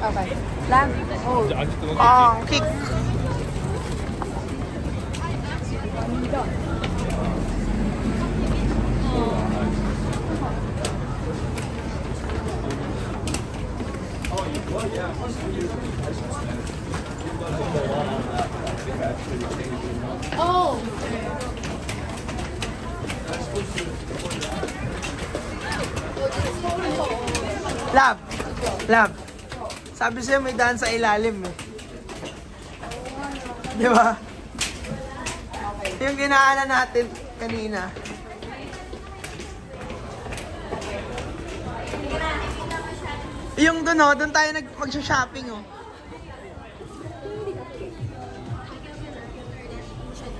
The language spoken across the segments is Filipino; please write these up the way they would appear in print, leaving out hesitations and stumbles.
Okay. Lang. Oh. Kick. Oh. Love. Love. Sabi sa'yo may daan sa ilalim eh. Di ba? Yung ginaanan natin kanina. Yung doon oh, doon tayo mag-shopping oh.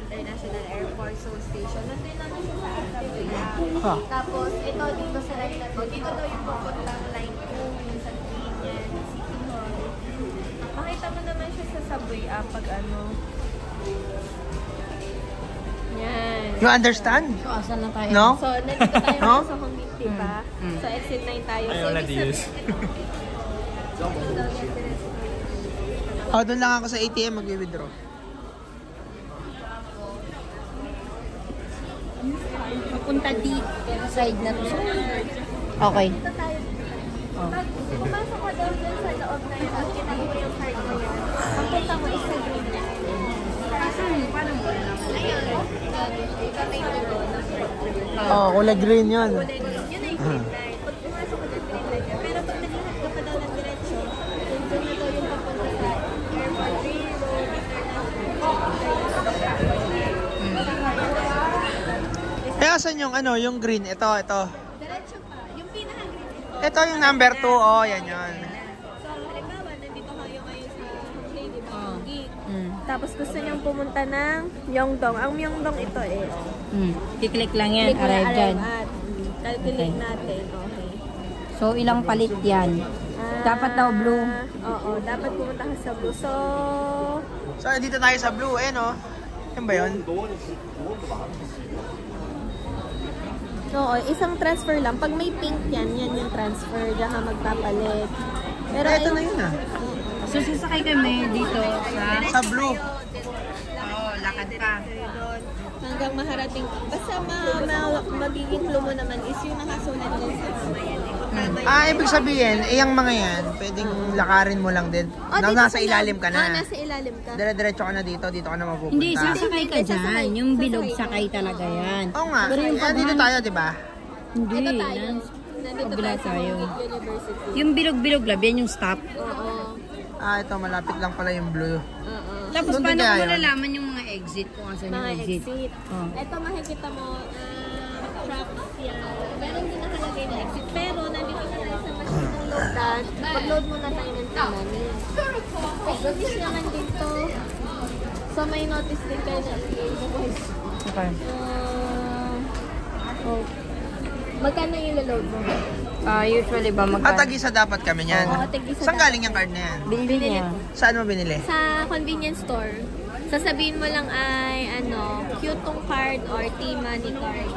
International Airport Station. Nandun lang siya sa Asamblea. Huh. Tapos, ito dito sa line na to. Dito daw yung pupuntang line 2, yung sa Green, City Hall. Makita mo naman siya sa subway pag ano. Yan. You understand? So, asan na tayo? No? So, nandito tayo No? sa Hong Kong, diba? So, exit 9 tayo. I So, already ibig used. Oh, doon lang ako sa ATM mag-withdraw. Papunta dito. Side na to. Okay. Dito tayo. Pag pumasok ka daw dyan sa loob na yun, at kinakuha mo yung card mo yan, ang punta mo is sa green line. Paano mo? Ayun. Ito may doon. Oh, kulay green yun. Yun ay green line. Pag pumasok ka ng green line yan. Pero pag naglakad ka pa daw ng diretsyo, dun na daw yung papunta sa Airport Green Road, Eh, asan yung ano, yung green? Ito. diretso pa. Yung pinaka-green. Ito yung number 2. Oh, yan yun. So, halimbawa, nandito kayo ngayon sa Hongdae, di ba? Honggi. Mm. Tapos gusto niyang pumunta ng Myeongdong. Ang Myeongdong ito eh. Kiklik lang yan. Click na Arrive dyan. at calculate natin. Okay. So, ilang palit yan? Dapat daw blue. Oo, dapat pumunta ka sa blue. So, So, dito tayo sa blue. Eh, no? Yan ba yun? oo, isang transfer lang. Pag may pink yan, yan yung transfer. Diyan ka magpapalit. Pero Ito na yun ah. So, sasakay kami dito Sa blue. Oo, lakad ka. hanggang maharating. Basta magiging clue mo naman is yung nakasulat din sa Ah, ibig sabihin, yung mga yan, pwedeng lakarin mo lang din. Nasa ilalim ka na. nasa ilalim ka. Dire-diretso ka na dito ka na mapupunta. Hindi, sasakay ka dyan. Yung bilog sakay talaga yan. Oo nga. Pero yung Eh, dito tayo, di ba? Hindi. Ito tayo. Nandito Kabila tayo sa tayo. Hongik University. Yung bilog-bilog lab, yan yung stop. Oo. Ah, ito, malapit lang pala yung blue. Oo. Tapos Doon paano din ko tayo. malalaman yung mga exit kung asan yung Mga exit? exit. Oh. Ito makikita mo, traffic yan. Meron din nakalagay na exit. Pero nandito na tayo sa machine ng loadan. Pag-load muna tayo ng tinanin. Notice naman dito. So may notice din kayo na i-voice. Okay. Magkano yung load mo? Usually ba At tag-isa dapat kami niyan. Oo, tag-isa Saan dapat. galing yung card na yan? Binili niya. Saan mo binili? Sa convenience store. Sasabihin mo lang ay Qtong card or T-Money card.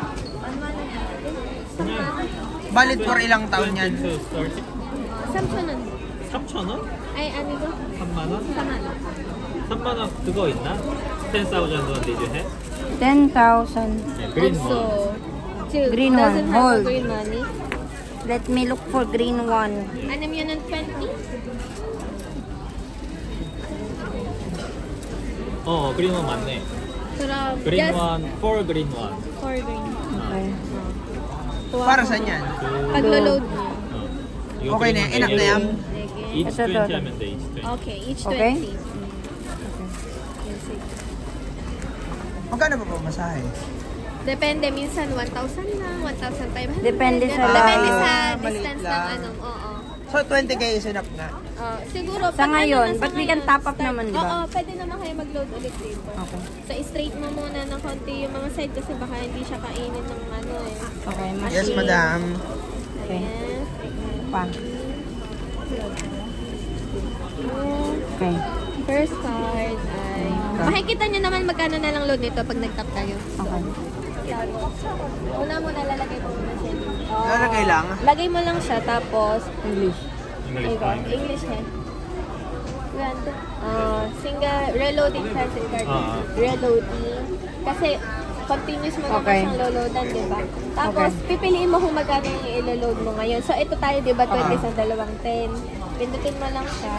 Valid for ilang taon yan? 3,000원. 3,000원? Ay, ano ito? 3만원? Sama na. 3만원 그거 있나? 10,000원 did you have? 10,000. 네, green Also, one. Green doesn't one, have hold. a green money. Let me look for green one. Anam yun ng 20? green one 맞네. Pero green just one, 4 green one. 4 green. Okay. Para saan yan? Pag-load mo. 이거 Okay na, green enough na yan. Each Ito, 20 ito. 하면 돼, each 20. Okay, each 20. Okay. Magkano ba ba masahe? Depende, minsan 1,000 lang, 1,500. Depende sa- Depende sa maliit distance ng lang. oo. So, 20k is enough na. Siguro, Sa pag ngayon, sa but we can ngayon, top up start- naman, di ba? Oo, pwede naman kayo mag-load ulit dito. Okay. So, straight mo muna ng konti yung mga side kasi baka hindi siya kainin ng Okay, machine. Yes, madam. Okay. Yes. Pa. Okay. First card ay... Makikita nyo naman magkano na lang load nito pag nag-tap kayo. Okay. Una muna, lalagay ko muna siya dito. Lalagay lang. Lagay mo lang siya, tapos... English. English Ikaw, fine. English head. Single reloading transit card. Reloading. Kasi continuous mo naman Okay. siyang loloadan, di ba? Tapos, pipiliin mo kung magkano yung iloload mo ngayon. So, ito tayo, di ba, 20 sa 210. Pindutin mo lang siya.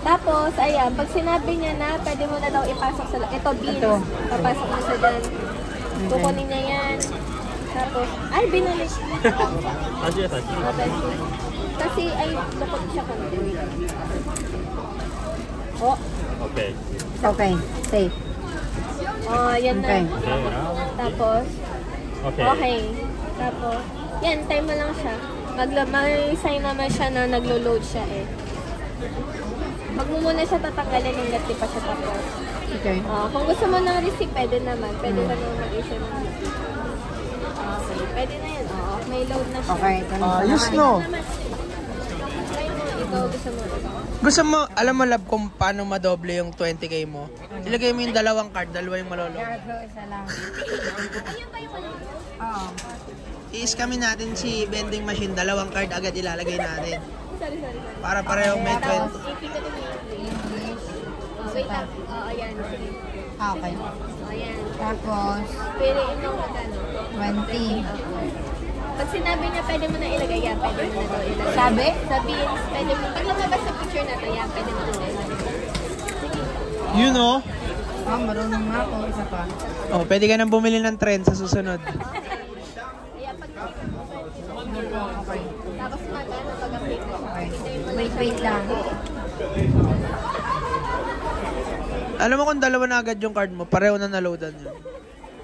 Tapos, ayan, pag sinabi niya na, pwede mo na daw ipasok sa ito, beans. Ito. Papasok mo sa dyan. Kukunin niya yan. Tapos, ay, binalik. 다시해 다시. Kasi, ay, lukot siya konti. Oh, 오케이. Okay, safe. oh, yan na. Okay. Tapos, 오케이. okay. Tapos, yan, time mo lang siya. May sign naman siya na naglo-load siya eh. Wag mo muna siya tatanggalin hanggat di pa siya tapos. Okay. Kung gusto mo ng receipt, pwede naman. Pwede ka naman mag-issue ng receipt. Okay, pwede na yan. Oo, may load na siya. Okay, ito na. Ayos, no? Try mo, ikaw gusto mo. Gusto mo, alam mo, love, kung paano madoble yung 20k mo? Ilagay mo yung dalawang card, dalawa yung malolo. Isa lang. Oo. I-scamin natin si vending machine, dalawang card agad ilalagay natin. Sorry. Para parehong may 20. Tapos, ipindutin mo yung plate. Wait lang. Ayan. Sige. Okay. Ayan. Tapos, Piliin mo magkano. 20. Pag sinabi niya, pwede mo na ilagay yan. Pwede mo na daw ilagay. Sabi? Sa beans, pwede mo. Pag lumabas sa picture na to, yan, pwede mo na daw ilagay. Sige. You know? Marunong nga ako. Isa pa. Oh, pwede ka nang bumili ng trend sa susunod. Ayan, pag Okay. tapos magkano pag-update mo. Okay. Wait lang. Alam mo kung dalawa na agad yung card mo, pareho na naloadan yun.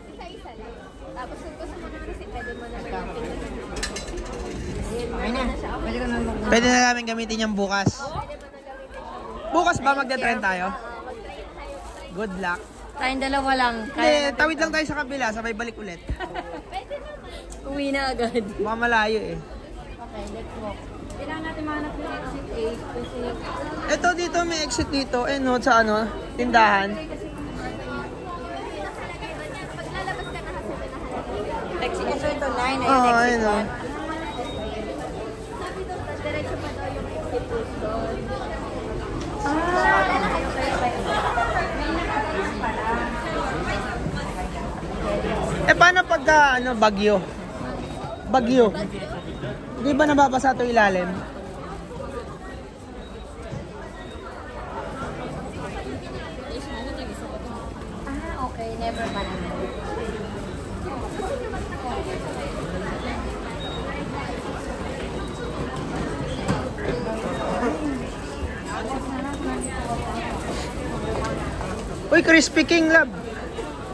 Isa-isa lang. Tapos kung gusto mo ng receipt, pwede mo na lang Okay na. Pwede ka na mag- Pwede na namin gamitin yung bukas. Pwede mo na gamitin. Bukas ba magte-trend tayo? Mag-train tayo. Good luck. Tayong dalawa lang. Hindi, tawid lang tayo sa kabila, sabay balik ulit. Pwede naman. Uwi na agad. Baka malayo eh. Okay, let's walk. Kailangan natin mahanap ng exit 8 kasi Ito dito, may exit dito. Eh no, sa ano, tindahan. Paglalabas ka na kasi nakalagay. exit ito 9 ay Oo, exit ayun o. 1. Sabi doon, diretso pa daw yung exit post doon. Eh paano pagka ano, bagyo? Bagyo. Di ba nababasa ito ilalim? Okay, never mind. Uy, Crispy King Lab.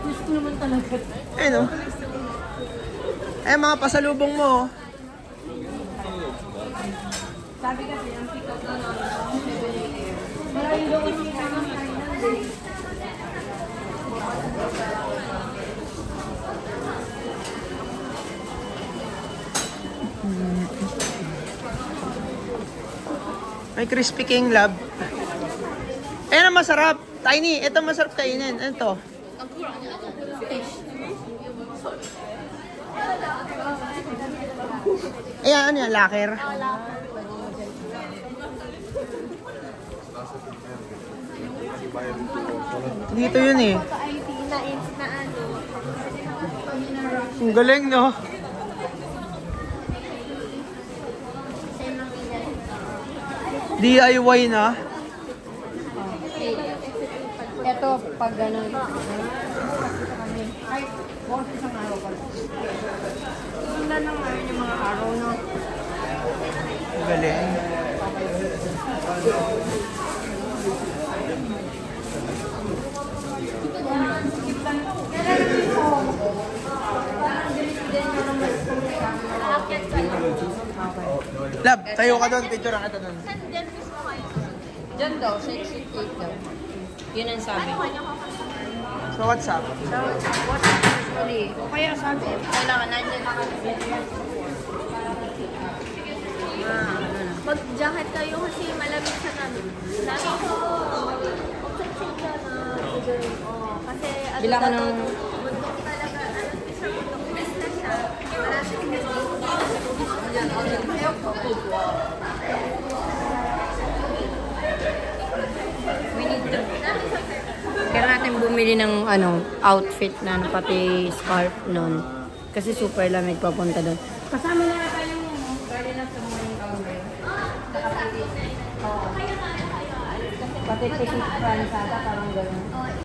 Gusto naman talaga. Eh no. Eh mga pasalubong mo. Oh. Sabi kasi ang pick up na maraming doon yung tamang final. May Crispy King Lab. Eh na masarap. Tiny, ito masarap kainin. Ano to? Eh ano yan, locker? Dito yun eh. ID na ano. Ang galing no? DIY na. Ito, pag gano'n. Ay, bukas isang araw pa. Tunda ng yung mga araw, no? Ang galing. Lab, tayo ka doon. Picture ang ito doon. Diyan daw, sa exit 8 daw. Yun ang sabi. So what's up? So, what usually? O kaya sabi, kailangan nandiyan na kasi. Mag-jacket kayo kasi malamig sa namin. Lagi ko, mag-check ka na. Kasi ano Bila ka daw ng... to, bundok talaga. Ano siya, bundok na siya. Maraming kasi. bumili ng outfit na pati scarf nun. Kasi super lamig papunta doon. Kasama na nga tayo yung Guardian of the Morning Hour. Oo. Pati si France ata parang gano'n.